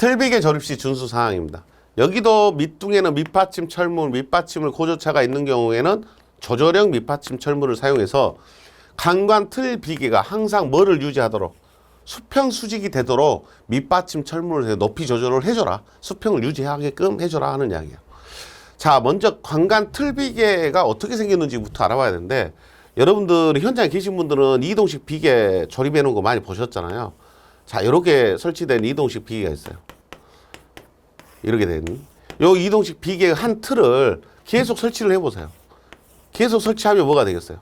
틀비계 조립 시 준수 사항입니다. 여기도 밑둥에는 밑받침 철물, 밑받침을 고조차가 있는 경우에는 조절형 밑받침 철물을 사용해서 강관 틀비계가 항상 뭐를 유지하도록 수평 수직이 되도록 밑받침 철물을 높이 조절을 해줘라. 수평을 유지하게끔 해줘라 하는 이야기예요. 자, 먼저 관관 틀비계가 어떻게 생겼는지부터 알아봐야 되는데, 여러분들 현장에 계신 분들은 이동식 비계 조립해 놓은 거 많이 보셨잖아요. 자, 이렇게 설치된 이동식 비계가 있어요. 이렇게 된 요 이동식 비계 한 틀을 계속 설치를 해보세요. 계속 설치하면 뭐가 되겠어요?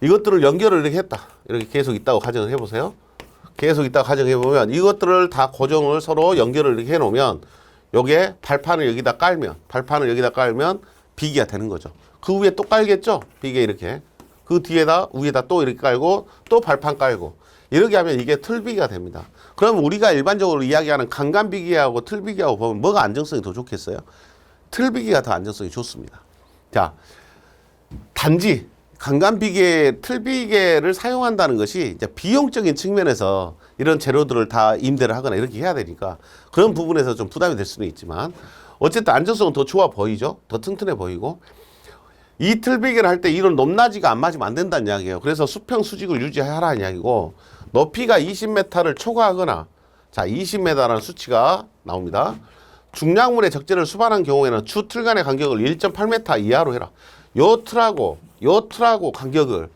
이것들을 연결을 이렇게 했다. 이렇게 계속 있다고 가정을 해보세요. 계속 있다고 가정해보면 이것들을 다 고정을 서로 연결을 이렇게 해놓으면 요게 발판을 여기다 깔면 비계가 되는 거죠. 그 위에 또 깔겠죠? 비계 이렇게. 그 뒤에다 위에다 또 이렇게 깔고 또 발판 깔고 이렇게 하면 이게 틀비계가 됩니다. 그럼 우리가 일반적으로 이야기하는 강간비계하고 틀비계하고 보면 뭐가 안정성이 더 좋겠어요? 틀비계가 더 안정성이 좋습니다. 자, 단지 강간비계, 틀비계를 사용한다는 것이 이제 비용적인 측면에서 이런 재료들을 다 임대를 하거나 이렇게 해야 되니까 그런 부분에서 좀 부담이 될 수는 있지만 어쨌든 안정성은 더 좋아 보이죠? 더 튼튼해 보이고 이 틀비계를 할 때 이런 높낮이가 안 맞으면 안 된다는 이야기예요. 그래서 수평 수직을 유지하라는 이야기고 높이가 20m를 초과하거나 자 20m라는 수치가 나옵니다. 중량물의 적재를 수반한 경우에는 주 틀 간의 간격을 1.8m 이하로 해라. 요 틀하고 간격을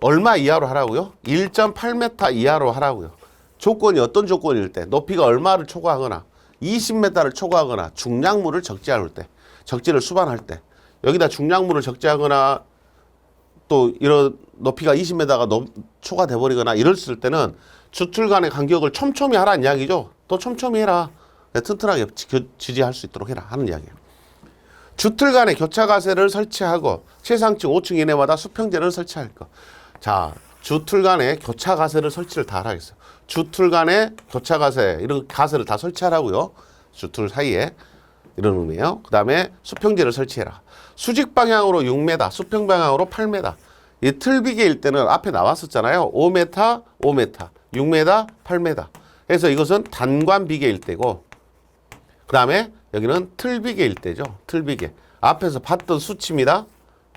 얼마 이하로 하라고요? 1.8m 이하로 하라고요. 조건이 어떤 조건일 때 높이가 얼마를 초과하거나 20m를 초과하거나 중량물을 적재할 때 적재를 수반할 때 여기다 중량물을 적재하거나 또 이런 높이가 20m가 초과돼 버리거나 이랬을 때는 주틀 간의 간격을 촘촘히 하라는 이야기죠. 또 촘촘히 해라. 튼튼하게 지지할 수 있도록 해라 하는 이야기예요. 주틀 간의 교차 가세를 설치하고 최상층 5층 이내마다 수평재를 설치할 것. 자, 주틀 간의 교차 가세를 설치를 다 하라겠어요. 주틀 간의 교차 가세, 이런 가세를 다 설치하라고요. 주틀 사이에. 이런 의미예요. 그 다음에 수평재를 설치해라. 수직 방향으로 6m, 수평 방향으로 8m. 이 틀비계일 때는 앞에 나왔었잖아요. 5m, 5m, 6m, 8m. 그래서 이것은 단관비계일 때고, 그 다음에 여기는 틀비계일 때죠. 틀비계. 앞에서 봤던 수치입니다.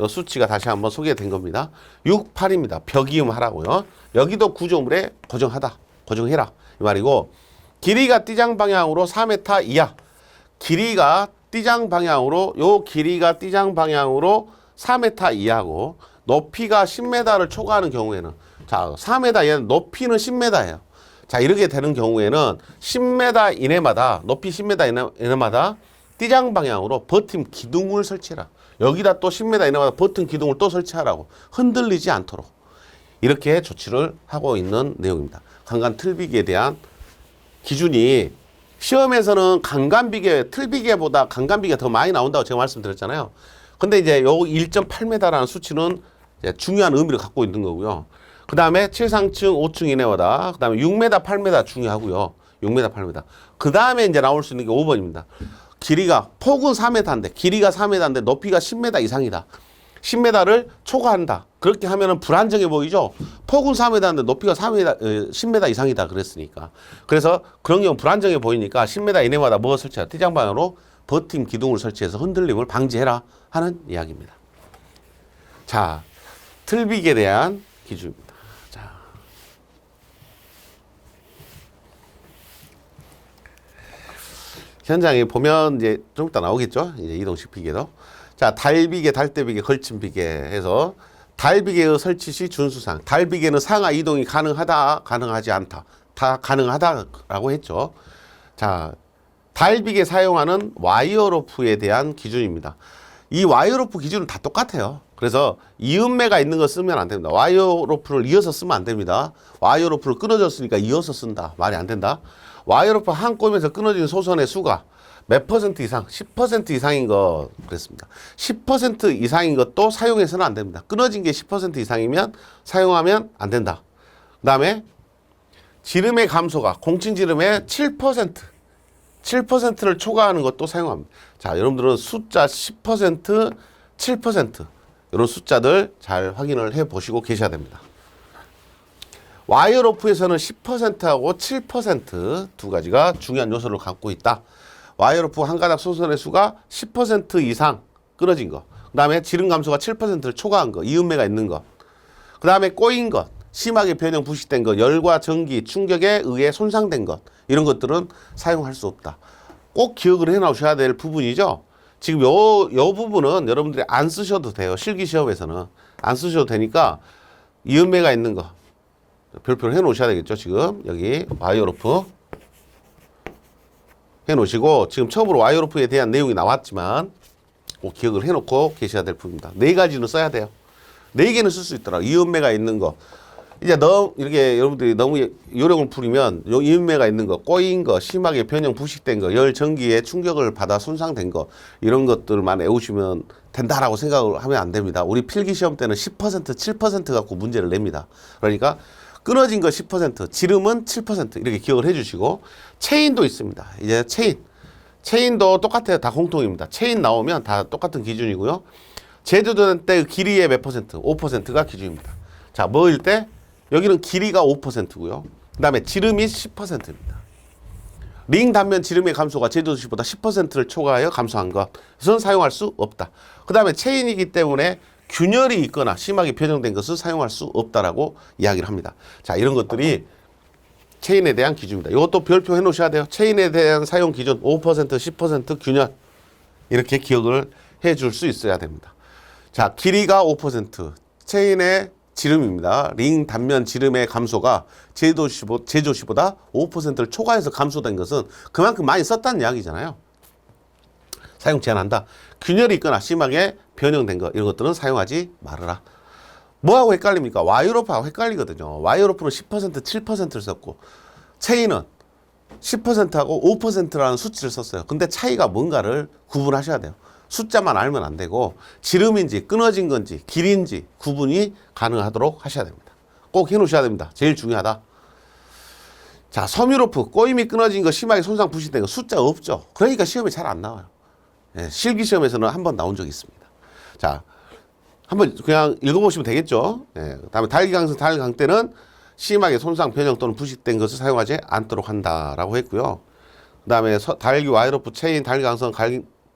이 수치가 다시 한번 소개된 겁니다. 6, 8입니다. 벽이음 하라고요. 여기도 구조물에 고정해라. 이 말이고, 길이가 띠장 방향으로 4m 이하. 길이가 띠장 방향으로 4m 이하고 높이가 10m를 초과하는 경우에는 자 4m 이하는 높이는 10m예요. 자 이렇게 되는 경우에는 10m 이내마다 높이 10m 이내마다 띠장 방향으로 버팀 기둥을 설치해라. 여기다 또 10m 이내마다 버튼 기둥을 또 설치하라고 흔들리지 않도록 이렇게 조치를 하고 있는 내용입니다. 강간 틀비계에 대한 기준이 시험에서는 강간비계, 틀비계보다 강간비계가 더 많이 나온다고 제가 말씀드렸잖아요. 근데 이제 요 1.8m라는 수치는 이제 중요한 의미를 갖고 있는 거고요. 그 다음에 최상층 5층 이내마다, 그 다음에 6m, 8m 중요하고요. 6m, 8m. 그 다음에 이제 나올 수 있는 게 5번입니다. 폭은 4m인데, 길이가 4m인데, 높이가 10m 이상이다. 10m를 초과한다. 그렇게 하면은 불안정해 보이죠? 폭은 4m인데 높이가 10m 이상이다 그랬으니까. 그래서 그런 경우 불안정해 보이니까 10m 이내마다 뭐 설치해라. 띠장 방향으로 버팀 기둥을 설치해서 흔들림을 방지해라 하는 이야기입니다. 자, 틀비계에 대한 기준입니다. 자. 현장에 보면 이제 좀 이따 나오겠죠? 이제 이동식 비계도. 자, 달비계, 달대비계, 걸침비계 해서 달비계의 설치 시 준수사항. 달비계는 상하 이동이 가능하다, 가능하지 않다. 다 가능하다라고 했죠. 자, 달비계 사용하는 와이어로프에 대한 기준입니다. 이 와이어로프 기준은 다 똑같아요. 그래서 이음매가 있는 거 쓰면 안 됩니다. 와이어로프를 이어서 쓰면 안 됩니다. 와이어로프를 끊어졌으니까 이어서 쓴다. 말이 안 된다. 와이어로프 한 꼼에서 끊어진 소선의 수가 몇 퍼센트 이상, 10% 이상인 거 그랬습니다. 10% 이상인 것도 사용해서는 안 됩니다. 끊어진 게 10% 이상이면 사용하면 안 된다. 그 다음에 지름의 감소가 공칭지름의 7%를 초과하는 것도 사용합니다. 자, 여러분들은 숫자 10%, 7% 이런 숫자들 잘 확인을 해 보시고 계셔야 됩니다. 와이어로프에서는 10%하고 7%두 가지가 중요한 요소를 갖고 있다. 와이어로프 한 가닥 소선의 수가 10% 이상 끊어진 거. 그 다음에 지름 감소가 7%를 초과한 거. 이음매가 있는 거. 그 다음에 꼬인 것. 심하게 변형 부식된 것. 열과 전기, 충격에 의해 손상된 것. 이런 것들은 사용할 수 없다. 꼭 기억을 해 놓으셔야 될 부분이죠. 지금 요 부분은 여러분들이 안 쓰셔도 돼요. 실기시험에서는. 안 쓰셔도 되니까 이음매가 있는 거. 별표를 해 놓으셔야 되겠죠. 지금 여기 와이어로프 해 놓으시고 지금 처음으로 와이어로프에 대한 내용이 나왔지만 꼭 기억을 해 놓고 계셔야 될 부분입니다. 네 가지는 써야 돼요. 네 개는 쓸 수 있더라고요. 이음매가 있는 거. 이제 너무 이렇게 여러분들이 너무 요령을 부리면 요 이음매가 있는 거, 꼬인 거, 심하게 변형 부식된 거, 열 전기에 충격을 받아 손상된 거 이런 것들만 외우시면 된다라고 생각을 하면 안 됩니다. 우리 필기 시험 때는 10%, 7% 갖고 문제를 냅니다. 그러니까 끊어진 거 10%, 지름은 7% 이렇게 기억을 해주시고 체인도 있습니다. 이제 체인도 똑같아요. 다 공통입니다. 체인 나오면 다 똑같은 기준이고요. 제조된 때 길이의 몇 퍼센트? 5%가 기준입니다. 자, 뭐일 때? 여기는 길이가 5%고요. 그 다음에 지름이 10%입니다. 링 단면 지름의 감소가 제조시보다 10%를 초과하여 감소한 것은 사용할 수 없다. 그 다음에 체인이기 때문에 균열이 있거나 심하게 변형된 것을 사용할 수 없다라고 이야기를 합니다. 자, 이런 것들이 체인에 대한 기준입니다. 이것도 별표 해 놓으셔야 돼요. 체인에 대한 사용 기준 5%, 10% 균열 이렇게 기억을 해 줄 수 있어야 됩니다. 자, 길이가 5%, 체인의 지름입니다. 링 단면 지름의 감소가 제조시보다 5%를 초과해서 감소된 것은 그만큼 많이 썼다는 이야기잖아요. 사용 제한한다. 균열이 있거나 심하게 변형된 것 이런 것들은 사용하지 말아라. 뭐하고 헷갈립니까? 와이어로프하고 헷갈리거든요. 와이어로프는 10%, 7%를 썼고 체인은 10%하고 5%라는 수치를 썼어요. 근데 차이가 뭔가를 구분하셔야 돼요. 숫자만 알면 안 되고 지름인지 끊어진 건지 길인지 구분이 가능하도록 하셔야 됩니다. 꼭 해놓으셔야 됩니다. 제일 중요하다. 자, 섬유로프 꼬임이 끊어진 거 심하게 손상 부식된 거 숫자 없죠. 그러니까 시험에 잘 안 나와요. 예, 실기시험에서는 한 번 나온 적이 있습니다. 자, 한번 그냥 읽어보시면 되겠죠. 예, 다음에 달기강선 달기강대는 심하게 손상 변형 또는 부식된 것을 사용하지 않도록 한다라고 했고요. 그 다음에 달기 와이어로프 체인 달기강선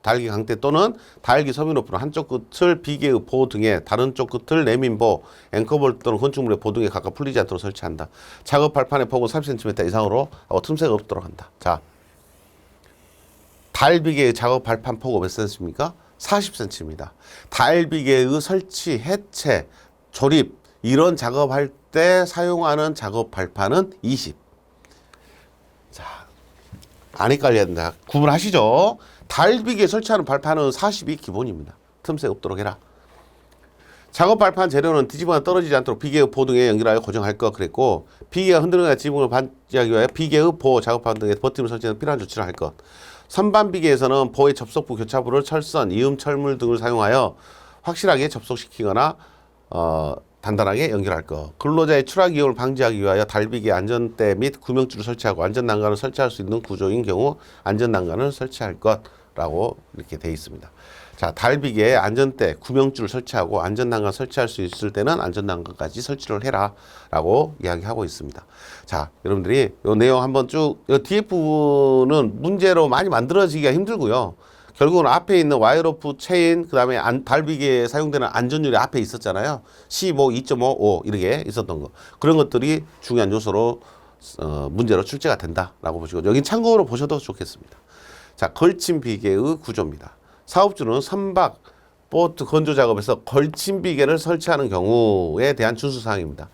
달기 강대 또는 달기 섬유로프는 한쪽 끝을 비계의 보 등에 다른 쪽 끝을 내민보, 앵커볼 또는 건축물의 보 등에 각각 풀리지 않도록 설치한다. 작업 발판의 폭은 30cm 이상으로 하고 틈새가 없도록 한다. 자, 달비계의 작업 발판 폭은 몇 cm입니까? 40cm입니다. 달비계의 설치, 해체, 조립 이런 작업할 때 사용하는 작업 발판은 20. 자, 안 헷갈려야 된다. 구분하시죠? 달비기에 설치하는 발판은 40이 기본입니다. 틈새 없도록 해라. 작업 발판 재료는 뒤집어나 떨어지지 않도록 비계의 보 등에 연결하여 고정할 것 그랬고 비계가 흔들거나 지붕을 반지하기 위하여 비계의 보, 작업판 등에 버팀을 설치하는 필요한 조치를 할 것. 선반 비계에서는 보의 접속부, 교차부를 철선, 이음, 철물 등을 사용하여 확실하게 접속시키거나 단단하게 연결할 것. 근로자의 추락 위험을 방지하기 위하여 달비계 안전대 및 구명줄을 설치하고 안전난간을 설치할 수 있는 구조인 경우 안전난간을 설치할 것라고 이렇게 되어 있습니다. 자, 달비계에 안전대, 구명줄을 설치하고 안전난간 설치할 수 있을 때는 안전난간까지 설치를 해라라고 이야기하고 있습니다. 자, 여러분들이 이 내용 한번 쭉, 이 뒤에 부분은 문제로 많이 만들어지기가 힘들고요. 결국은 앞에 있는 와이어로프 체인, 그 다음에 달비계에 사용되는 안전율이 앞에 있었잖아요. 15, 2.5, 이렇게 있었던 거. 그런 것들이 중요한 요소로 문제로 출제가 된다라고 보시고 여긴 참고로 보셔도 좋겠습니다. 자, 걸친 비계의 구조입니다. 사업주는 선박, 보트 건조 작업에서 걸친 비계를 설치하는 경우에 대한 준수사항입니다.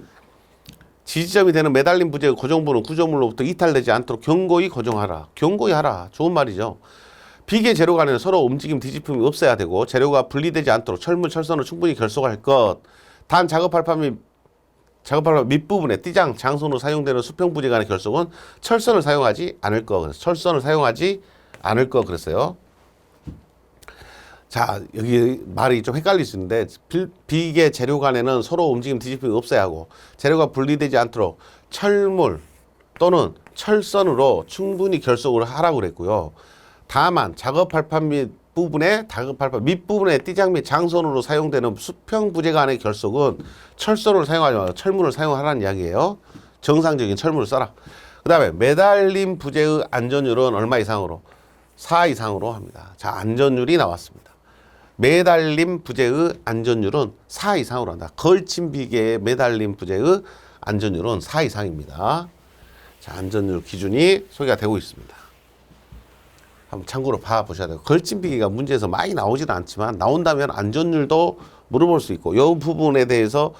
지지점이 되는 매달린 부재의 고정부는 구조물로부터 이탈되지 않도록 견고히 고정하라. 견고히 하라. 좋은 말이죠. 비계 재료 간에는 서로 움직임 뒤집힘이 없어야 되고 재료가 분리되지 않도록 철물, 철선을 충분히 결속할 것. 단 작업 발판 밑부분에 띠장, 장선으로 사용되는 수평 부재 간의 결속은 철선을 사용하지 않을 것. 그래서 철선을 사용하지 않을 것 그랬어요. 자, 여기 말이 좀 헷갈릴 수 있는데 비계 재료 간에는 서로 움직임 뒤집힘이 없어야 하고 재료가 분리되지 않도록 철물 또는 철선으로 충분히 결속을 하라고 그랬고요. 다만 작업 발판 밑부분에 띠장 및 장선으로 사용되는 수평 부재 간의 결속은 철선을 사용하지 말고 철문을 사용하라는 이야기예요. 정상적인 철물을 써라. 그 다음에 매달림 부재의 안전율은 얼마 이상으로? 4 이상으로 합니다. 자, 안전율이 나왔습니다. 매달림 부재의 안전율은 4 이상으로 한다. 걸친 비계의 매달림 부재의 안전율은 4 이상입니다. 자, 안전율 기준이 소개가 되고 있습니다. 한번 참고로 봐보셔야 돼요. 걸친 비계가 문제에서 많이 나오지는 않지만 나온다면 안전율도 물어볼 수 있고 이 부분에 대해서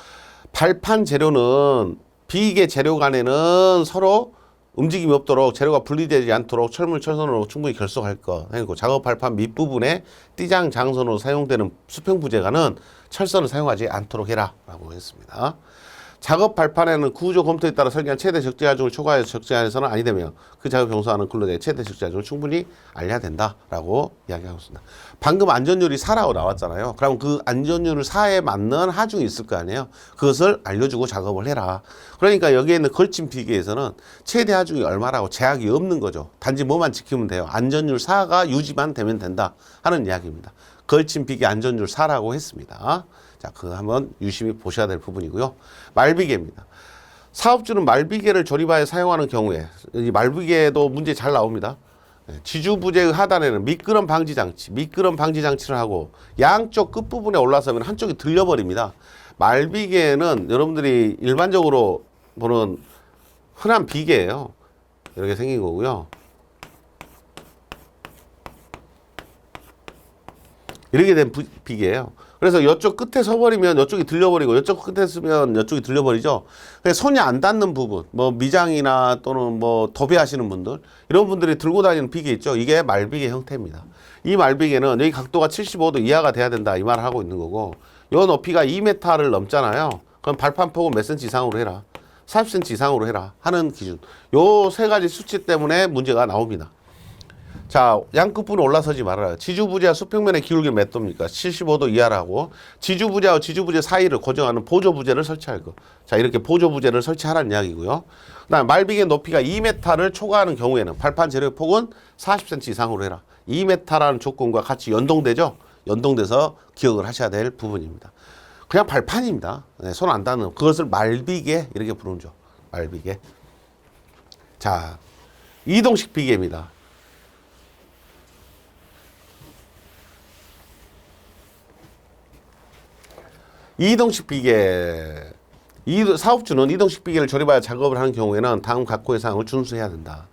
발판 재료는 비계 재료 간에는 서로 움직임이 없도록 재료가 분리되지 않도록 철물 철선으로 충분히 결속할 것. 그리고 작업 발판 밑부분에 띠장 장선으로 사용되는 수평 부재관은 철선을 사용하지 않도록 해라 라고 했습니다. 작업 발판에는 구조 검토에 따라 설계한 최대 적재 하중을 초과해서 적재해서는 아니 되며 그 작업 용서하는 근로자의 최대 적재 하중을 충분히 알려야 된다라고 이야기하고 있습니다. 방금 안전율이 4라고 나왔잖아요. 그럼 그 안전율을 4에 맞는 하중이 있을 거 아니에요. 그것을 알려주고 작업을 해라. 그러니까 여기에 있는 걸친 비계에서는 최대 하중이 얼마라고 제약이 없는 거죠. 단지 뭐만 지키면 돼요. 안전율 4가 유지만 되면 된다 하는 이야기입니다. 걸친 비계 안전율 4라고 했습니다. 자, 그거 한번 유심히 보셔야 될 부분이고요. 말비계입니다. 사업주는 말비계를 조립하여 사용하는 경우에 이 말비계도 문제 잘 나옵니다. 지주부재의 하단에는 미끄럼 방지 장치를 하고 양쪽 끝부분에 올라서면 한쪽이 들려버립니다. 말비계는 여러분들이 일반적으로 보는 흔한 비계예요. 이렇게 생긴 거고요. 이렇게 된 비계예요. 그래서 이쪽 끝에 서버리면 이쪽이 들려버리고 이쪽 끝에 쓰면 이쪽이 들려버리죠. 손이 안 닿는 부분, 뭐 미장이나 또는 뭐 도배하시는 분들 이런 분들이 들고 다니는 비계 있죠. 이게 말비계 형태입니다. 이 말비계는 여기 각도가 75도 이하가 돼야 된다 이 말을 하고 있는 거고 요 높이가 2m를 넘잖아요. 그럼 발판 폭은 몇 cm 이상으로 해라. 40cm 이상으로 해라 하는 기준. 요 세 가지 수치 때문에 문제가 나옵니다. 자, 양끝부분 올라서지 말아요. 지주부재와 수평면의 기울기 몇 도입니까? 75도 이하라고. 지주부재와 지주부재 사이를 고정하는 보조부재를 설치할 거. 자, 이렇게 보조부재를 설치하라는 이야기고요. 그 다음 말비계 높이가 2m를 초과하는 경우에는 발판 재료 폭은 40cm 이상으로 해라. 2m라는 조건과 같이 연동되죠? 연동돼서 기억을 하셔야 될 부분입니다. 그냥 발판입니다. 네, 손 안 닿는 그것을 말비계 이렇게 부르죠. 말비계. 자, 이동식 비계입니다. 이동식 비계. 사업주는 이동식 비계를 조립하여 작업을 하는 경우에는 다음 각호의 사항을 준수해야 된다.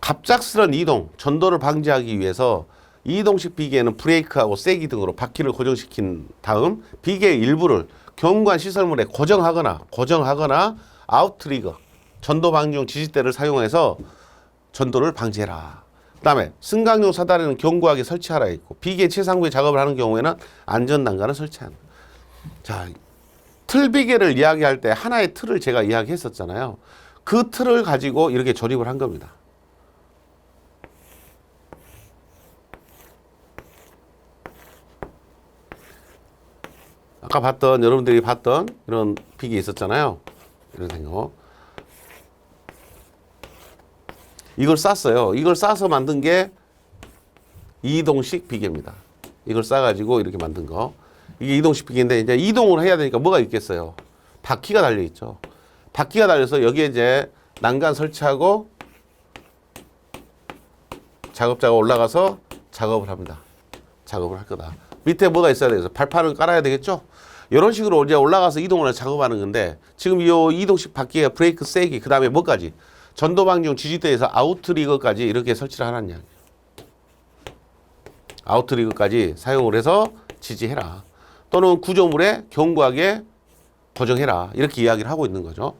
갑작스런 이동, 전도를 방지하기 위해서 이동식 비계에는 브레이크하고 세기 등으로 바퀴를 고정시킨 다음 비계의 일부를 경관 시설물에 고정하거나 아웃트리거, 전도 방지용 지지대를 사용해서 전도를 방지해라. 그 다음에 승강용 사다리는 견고하게 설치하라 있고 비계 최상부에 작업을 하는 경우에는 안전난간을 설치한다. 자, 틀비계를 이야기할 때 하나의 틀을 제가 이야기했었잖아요. 그 틀을 가지고 이렇게 조립을 한 겁니다. 아까 여러분들이 봤던 이런 비계 있었잖아요. 이런 거. 이걸 쌌어요. 이걸 싸서 만든 게 이동식 비계입니다. 이걸 싸가지고 이렇게 만든 거. 이게 이동식 비계인데 이제 이동을 해야 되니까 뭐가 있겠어요? 바퀴가 달려 있죠. 바퀴가 달려서 여기에 이제 난간 설치하고 작업자가 올라가서 작업을 합니다. 작업을 할 거다. 밑에 뭐가 있어야 되겠어? 발판을 깔아야 되겠죠? 이런 식으로 이제 올라가서 이동을 작업하는 건데 지금 이 이동식 바퀴가 브레이크 세기 그 다음에 뭐까지? 전도방지용 지지대에서 아웃트리거까지 이렇게 설치를 하라는 이야기예요. 아웃트리거까지 사용을 해서 지지해라. 또는 구조물에 견고하게 고정해라. 이렇게 이야기를 하고 있는 거죠.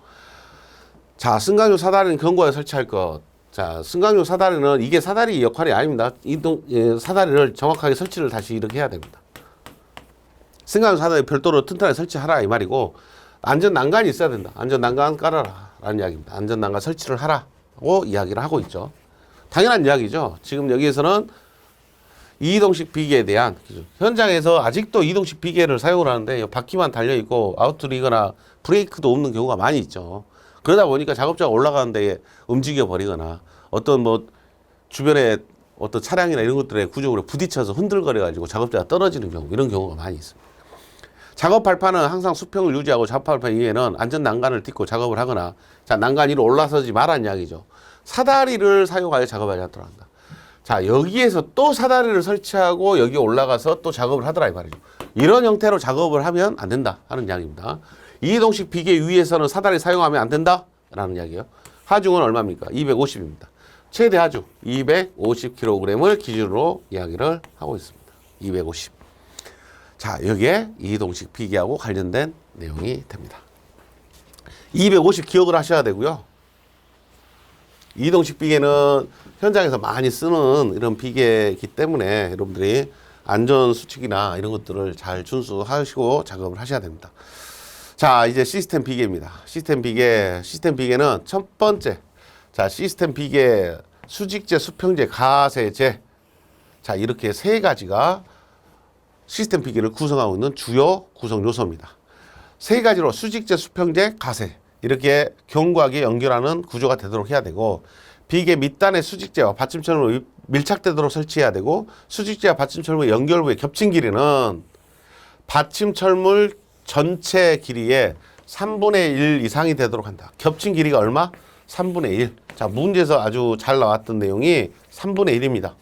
자, 승강용 사다리는 견고하게 설치할 것. 자, 승강용 사다리는 이게 사다리 역할이 아닙니다. 사다리를 정확하게 설치를 다시 이렇게 해야 됩니다. 승강용 사다리 별도로 튼튼하게 설치하라 이 말이고 안전난간이 있어야 된다. 안전난간 깔아라 라는 이야기입니다. 안전난간 설치를 하라고 이야기를 하고 있죠. 당연한 이야기죠. 지금 여기에서는 이동식 비계에 대한 기준. 현장에서 아직도 이동식 비계를 사용을 하는데 바퀴만 달려있고 아웃트리거나 브레이크도 없는 경우가 많이 있죠. 그러다 보니까 작업자가 올라가는데 움직여 버리거나 어떤 뭐 주변에 어떤 차량이나 이런 것들의 구조물에 부딪혀서 흔들거려 가지고 작업자가 떨어지는 경우 이런 경우가 많이 있습니다. 작업 발판은 항상 수평을 유지하고 작업 발판 위에는 안전 난간을 딛고 작업을 하거나, 자, 난간 위로 올라서지 말란 이야기죠. 사다리를 사용하여 작업하지 않도록 한다. 자, 여기에서 또 사다리를 설치하고 여기 올라가서 또 작업을 하더라 이 말이죠. 이런 형태로 작업을 하면 안 된다 하는 이야기입니다. 이동식 비계 위에서는 사다리 사용하면 안 된다 라는 이야기예요. 하중은 얼마입니까? 250입니다. 최대 하중 250kg을 기준으로 이야기를 하고 있습니다. 250. 자, 여기에 이동식 비계하고 관련된 내용이 됩니다. 250 기억을 하셔야 되고요. 이동식 비계는 현장에서 많이 쓰는 이런 비계이기 때문에 여러분들이 안전수칙이나 이런 것들을 잘 준수하시고 작업을 하셔야 됩니다. 자, 이제 시스템 비계입니다. 시스템 비계는 첫 번째, 자, 시스템 비계, 수직재, 수평재, 가세재. 자, 이렇게 세 가지가 시스템 비계를 구성하고 있는 주요 구성 요소입니다. 세 가지로 수직재, 수평재, 가세. 이렇게 견고하게 연결하는 구조가 되도록 해야 되고, 비계 밑단의 수직재와 받침철물이 밀착되도록 설치해야 되고, 수직재와 받침철물 연결부의 겹친 길이는 받침철물 전체 길이의 3분의 1 이상이 되도록 한다. 겹친 길이가 얼마? 3분의 1. 자, 문제에서 아주 잘 나왔던 내용이 3분의 1입니다.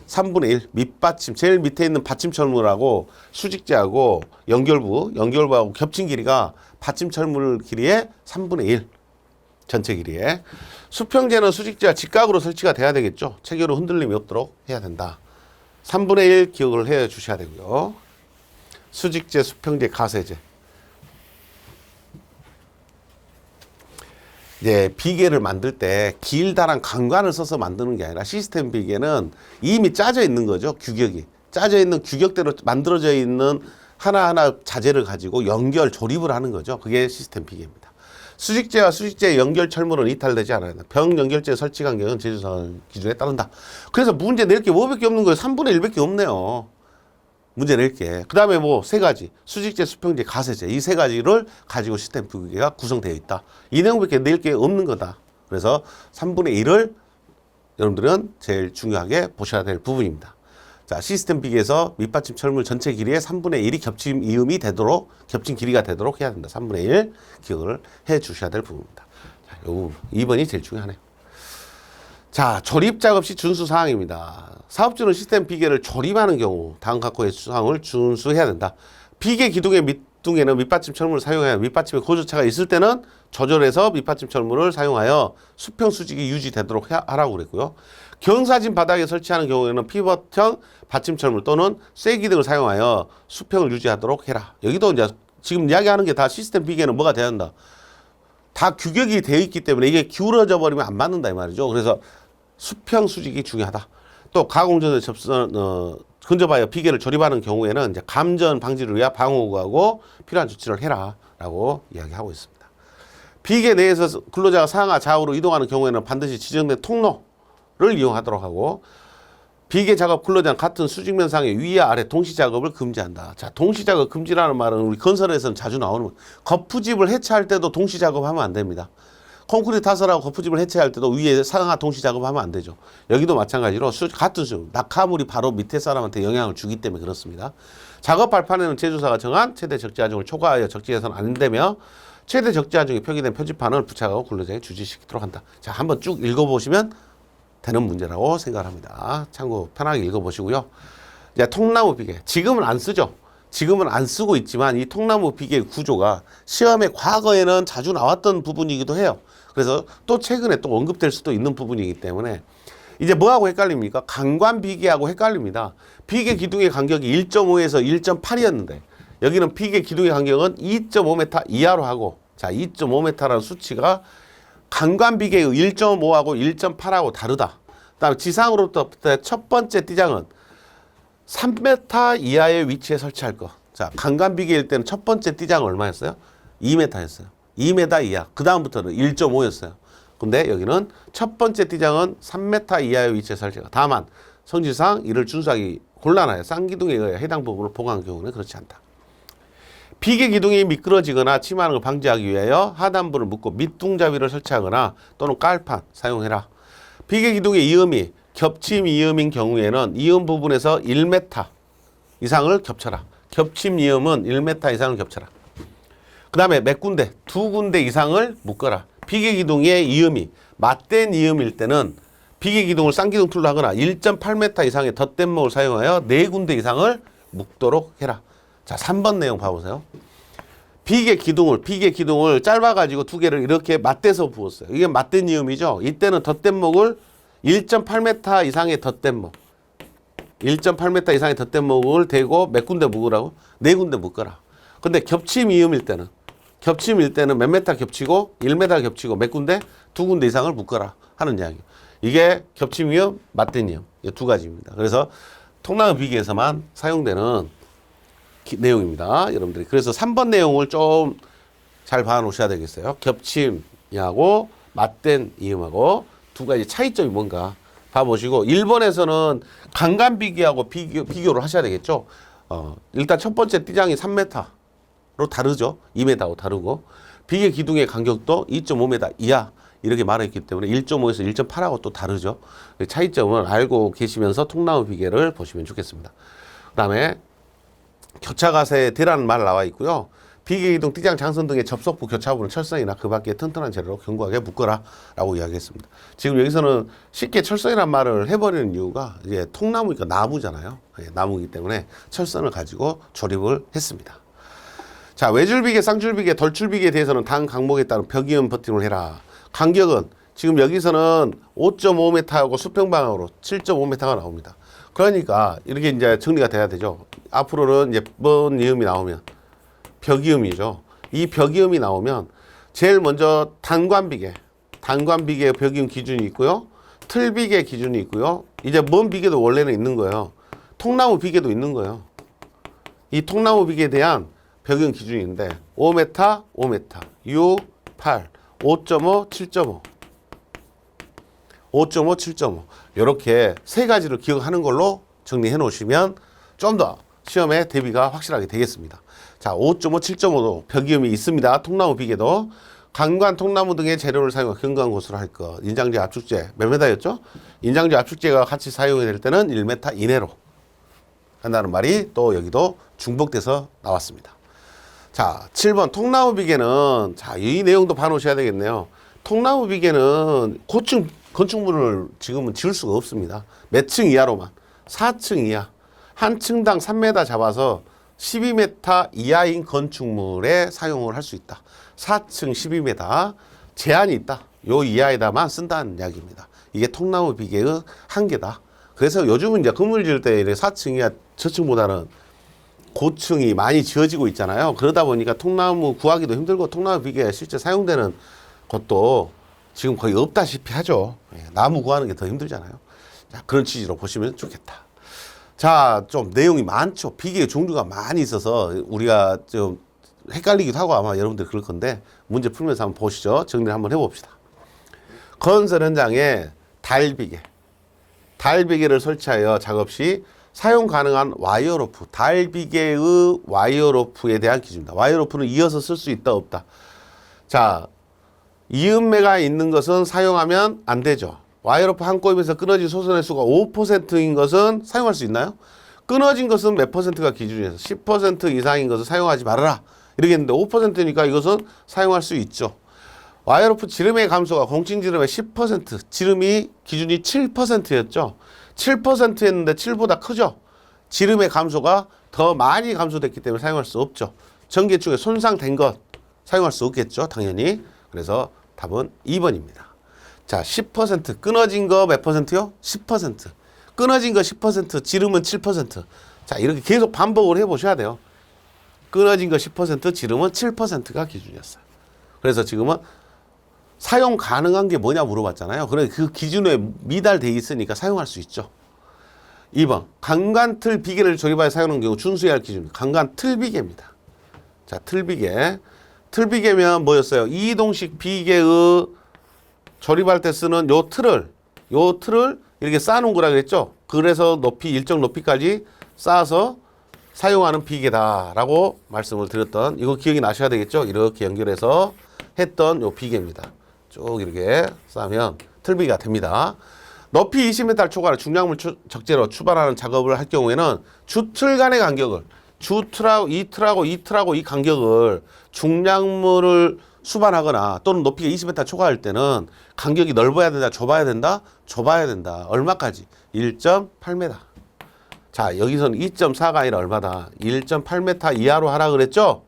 3분의 1. 밑받침, 제일 밑에 있는 받침철물하고 수직재하고 연결부하고 겹친 길이가 받침철물 길이의 3분의 1. 전체 길이에. 수평재는 수직재와 직각으로 설치가 돼야 되겠죠. 체결로 흔들림이 없도록 해야 된다. 3분의 1 기억을 해 주셔야 되고요. 수직재, 수평재, 가세재. 네, 비계를 만들 때 길다란 강관을 써서 만드는 게 아니라 시스템 비계는 이미 짜져 있는 거죠. 규격이. 짜져 있는 규격대로 만들어져 있는 하나하나 자재를 가지고 조립을 하는 거죠. 그게 시스템 비계입니다. 수직재와 수직재 연결 철물은 이탈되지 않아요. 병 연결재 설치 간격은 제조사 기준에 따른다. 그래서 문제 낼 게 뭐밖에 없는 거예요. 3분의 1밖에 없네요. 문제 낼게. 그 다음에 뭐 세 가지. 수직재, 수평재, 가세재. 이 세 가지를 가지고 시스템 비계가 구성되어 있다. 이 내용밖에 낼 게 없는 거다. 그래서 3분의 1을 여러분들은 제일 중요하게 보셔야 될 부분입니다. 자, 시스템 비계에서 밑받침 철물 전체 길이의 3분의 1이 겹친 길이가 되도록 해야 된다. 3분의 1 기억을 해 주셔야 될 부분입니다. 자, 요 2번이 제일 중요하네요. 자, 조립 작업 시 준수 사항입니다. 사업주는 시스템 비계를 조립하는 경우 다음 각호의 사항을 준수해야 된다. 비계 기둥의 밑둥에는 밑받침 철물을 사용하여 밑받침에 고조차가 있을 때는 조절해서 밑받침 철물을 사용하여 수평 수직이 유지되도록 하라고 그랬고요. 경사진 바닥에 설치하는 경우에는 피벗형 받침 철물 또는 쇠기 등을 사용하여 수평을 유지하도록 해라. 여기도 이제 지금 이야기하는 게 다 시스템 비계는 뭐가 돼야 한다. 다 규격이 되어 있기 때문에 이게 기울어져 버리면 안 맞는다 이 말이죠. 그래서 수평 수직이 중요하다. 또 가공전에 근접하여 비계를 조립하는 경우에는 이제 감전 방지를 위한 방호구하고 필요한 조치를 해라라고 이야기하고 있습니다. 비계 내에서 근로자가 상하 좌우로 이동하는 경우에는 반드시 지정된 통로를 이용하도록 하고, 비계 작업 근로자는 같은 수직면상의 위와 아래 동시 작업을 금지한다. 자, 동시 작업 금지라는 말은 우리 건설에서는 자주 나오는 거예요. 거푸집을 해체할 때도 동시 작업하면 안 됩니다. 콘크리트 타설하고 거푸집을 해체할 때도 위에 상하 동시 작업하면 안 되죠. 여기도 마찬가지로 같은 낙하물이 바로 밑에 사람한테 영향을 주기 때문에 그렇습니다. 작업 발판에는 제조사가 정한 최대 적재 하중을 초과하여 적재해서는 안 되며, 최대 적재 하중이 표기된 표지판을 부착하고 근로자에게 주지시키도록 한다. 자, 한번 쭉 읽어보시면 되는 문제라고 생각을 합니다. 참고 편하게 읽어보시고요. 이제 통나무 비계. 지금은 안 쓰죠. 지금은 안 쓰고 있지만 이 통나무 비계 구조가 시험에 과거에는 자주 나왔던 부분이기도 해요. 그래서 또 최근에 또 언급될 수도 있는 부분이기 때문에 이제 뭐하고 헷갈립니까? 강관 비계하고 헷갈립니다. 비계 기둥의 간격이 1.5에서 1.8이었는데 여기는 비계 기둥의 간격은 2.5m 이하로 하고, 자, 2.5m라는 수치가 강관 비계의 1.5하고 1.8하고 다르다. 그다음에 지상으로부터 첫 번째 띠장은 3m 이하의 위치에 설치할 것. 자, 강관 비계일 때는 첫 번째 띠장은 얼마였어요? 2m였어요. 2m 이하. 그 다음부터는 1.5였어요. 근데 여기는 첫 번째 띠장은 3m 이하의 위치에 설치가. 다만 성질상 이를 준수하기 곤란하여 쌍기둥에 의해 해당 부분을 보강한 경우는 그렇지 않다. 비계 기둥이 미끄러지거나 침하는 걸 방지하기 위하여 하단부를 묶고 밑둥잡이를 설치하거나 또는 깔판 사용해라. 비계 기둥의 이음이 겹침 이음인 경우에는 이음 부분에서 1m 이상을 겹쳐라. 겹침 이음은 1m 이상을 겹쳐라. 그 다음에 몇 군데? 두 군데 이상을 묶어라. 비계기둥의 이음이 맞댄 이음일 때는 비계기둥을 쌍기둥 툴로 하거나 1.8m 이상의 덧댄목을 사용하여 네 군데 이상을 묶도록 해라. 자, 3번 내용 봐보세요. 비계기둥을 짧아가지고 두 개를 이렇게 맞대서 부었어요. 이게 맞댄 이음이죠. 이때는 덧댄목을 1.8m 이상의 덧댄목 1.8m 이상의 덧댄목을 대고 몇 군데 묶으라고? 네 군데 묶어라. 근데 겹침 이음일 때는 몇 메타 겹치고 1m 겹치고 몇 군데? 두 군데 이상을 묶어라 하는 이야기. 이게 겹침 이음, 맞댄 이음 이 두 가지입니다. 그래서 통나무 비계에서만 사용되는 내용입니다. 여러분들이. 그래서 3번 내용을 좀 잘 봐놓으셔야 되겠어요. 겹침이하고 맞댄 이음하고 두 가지 차이점이 뭔가 봐보시고 1번에서는 강간비계하고 비교를 하셔야 되겠죠. 일단 첫 번째 띠장이 3m로 다르죠. 2m하고 다르고 비계 기둥의 간격도 2.5m 이하 이렇게 말했기 때문에 1.5에서 1.8하고 또 다르죠. 차이점을 알고 계시면서 통나무 비계를 보시면 좋겠습니다. 그 다음에 교차가세에 대라는 말 나와 있고요. 비계기둥, 띠장, 장선 등의 접속부, 교차부는 철선이나 그 밖의 튼튼한 재료로 견고하게 묶어라 라고 이야기했습니다. 지금 여기서는 쉽게 철선이란 말을 해버리는 이유가 이제 통나무니까 나무잖아요. 나무이기 때문에 철선을 가지고 조립을 했습니다. 자, 외줄비계, 쌍줄비계, 덜줄비계에 대해서는 당 강목에 따른 벽이음 버팅을 해라. 간격은 지금 여기서는 5.5m하고 수평방향으로 7.5m가 나옵니다. 그러니까 이렇게 이제 정리가 돼야 되죠. 앞으로는 이제 뭔 이음이 나오면 벽이음이죠. 이 벽이음이 나오면 제일 먼저 단관비계의 벽이음 기준이 있고요. 틀비계 기준이 있고요. 이제 먼 비계도 원래는 있는 거예요. 통나무 비계도 있는 거예요. 이 통나무 비계에 대한 벽이음 기준이 있는데 5m, 6, 8, 5.5, 7.5 5.5, 7.5 이렇게 세 가지를 기억하는 걸로 정리해 놓으시면 좀 더 시험에 대비가 확실하게 되겠습니다. 자, 5.5, 7.5도 벽이음이 있습니다. 통나무 비계도 강관, 통나무 등의 재료를 사용해 견고한 곳으로 할 것. 인장제, 압축제 몇 메다였죠? 인장제, 압축제가 같이 사용이 될 때는 1m 이내로 한다는 말이 또 여기도 중복돼서 나왔습니다. 자, 7번 통나무 비계는 자, 이 내용도 봐놓으셔야 되겠네요. 통나무 비계는 고층 건축물을 지금은 지을 수가 없습니다. 몇 층 이하로만 4층 이하 한 층당 3m 잡아서 12m 이하인 건축물에 사용을 할 수 있다. 4층 12m 제한이 있다. 요 이하에다만 쓴다는 이야기입니다. 이게 통나무 비계의 한계다. 그래서 요즘은 이제 건물 지을 때 4층 이하 저층보다는 고층이 많이 지어지고 있잖아요. 그러다 보니까 통나무 구하기도 힘들고 통나무 비계가 실제 사용되는 것도 지금 거의 없다시피 하죠. 나무 구하는 게 더 힘들잖아요. 자, 그런 취지로 보시면 좋겠다. 자, 좀 내용이 많죠. 비계의 종류가 많이 있어서 우리가 좀 헷갈리기도 하고 아마 여러분들 그럴 건데 문제 풀면서 한번 보시죠. 정리를 한번 해봅시다. 건설 현장에 달비계를 설치하여 작업 시 사용 가능한 와이어로프, 달비계의 와이어로프에 대한 기준입니다. 와이어로프는 이어서 쓸 수 있다 없다. 자, 이음매가 있는 것은 사용하면 안 되죠. 와이어로프 한 꼽에서 끊어진 소선의 수가 5%인 것은 사용할 수 있나요? 끊어진 것은 몇 %가 기준이어서 10% 이상인 것을 사용하지 말아라. 이러겠는데 5%니까 이것은 사용할 수 있죠. 와이어로프 지름의 감소가 공칭지름의 10%, 지름이 기준이 7%였죠. 7%였는데 7보다 크죠. 지름의 감소가 더 많이 감소됐기 때문에 사용할 수 없죠. 전개축에 손상된 것 사용할 수 없겠죠. 당연히. 그래서 답은 2번입니다. 자, 10% 끊어진 거 몇 %요? 10%. 끊어진 거 10%, 지름은 7%. 자, 이렇게 계속 반복을 해보셔야 돼요. 끊어진 거 10%, 지름은 7%가 기준이었어요. 그래서 지금은 사용 가능한 게 뭐냐 물어봤잖아요. 그래 그 기준에 미달돼 있으니까 사용할 수 있죠. 2번 강간틀 비계를 조립하여 사용하는 경우 준수해야 할 기준 강간틀 비계입니다. 자, 틀비계. 틀비계면 뭐였어요? 이동식 비계의 조립할 때 쓰는 요 틀을 이렇게 쌓아놓은 거라 그랬죠. 그래서 높이 일정 높이까지 쌓아서 사용하는 비계다라고 말씀을 드렸던 이거 기억이 나셔야 되겠죠. 이렇게 연결해서 했던 요 비계입니다. 쭉 이렇게 쌓으면 틀비계가 됩니다. 높이 20m를 초과하는 중량물 적재로 출발하는 작업을 할 경우에는 주틀 간의 간격을 주틀하고 이틀하고 이 간격을 중량물을 수반하거나 또는 높이가 20m 초과할 때는 간격이 넓어야 된다, 좁아야 된다? 좁아야 된다. 얼마까지? 1.8m. 자, 여기서는 2.4가 아니라 얼마다? 1.8m 이하로 하라 그랬죠?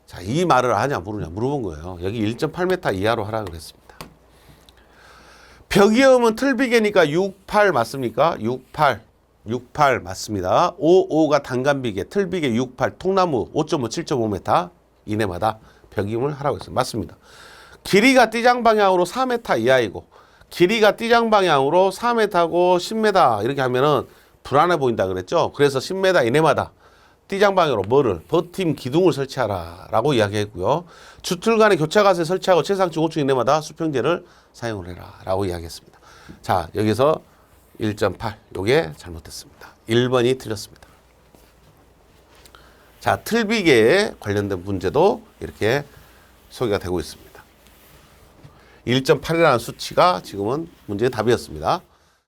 자, 이 말을 하냐 모르냐 물어본 거예요. 여기 1.8m 이하로 하라 그랬습니다. 벽이음은 틀비계니까 68 맞습니까? 68 맞습니다. 55가 단간비계, 틀비계 68, 통나무 5.5, 7.5m 이내마다 벽이음을 하라고 했어요. 맞습니다. 길이가 띠장 방향으로 4m 이하이고 길이가 띠장 방향으로 4m고 10m 이렇게 하면은 불안해 보인다 그랬죠. 그래서 10m 이내마다 띠장 방향으로 뭐를? 버팀 기둥을 설치하라 라고 이야기했고요. 주틀 간에 교차가세 설치하고 최상층 5층 이내마다 수평제를 사용을 해라 라고 이야기했습니다. 자, 여기서 1.8 요게 잘못됐습니다. 1번이 틀렸습니다. 자, 틀비계에 관련된 문제도 이렇게 소개가 되고 있습니다. 1.8이라는 수치가 지금은 문제의 답이었습니다.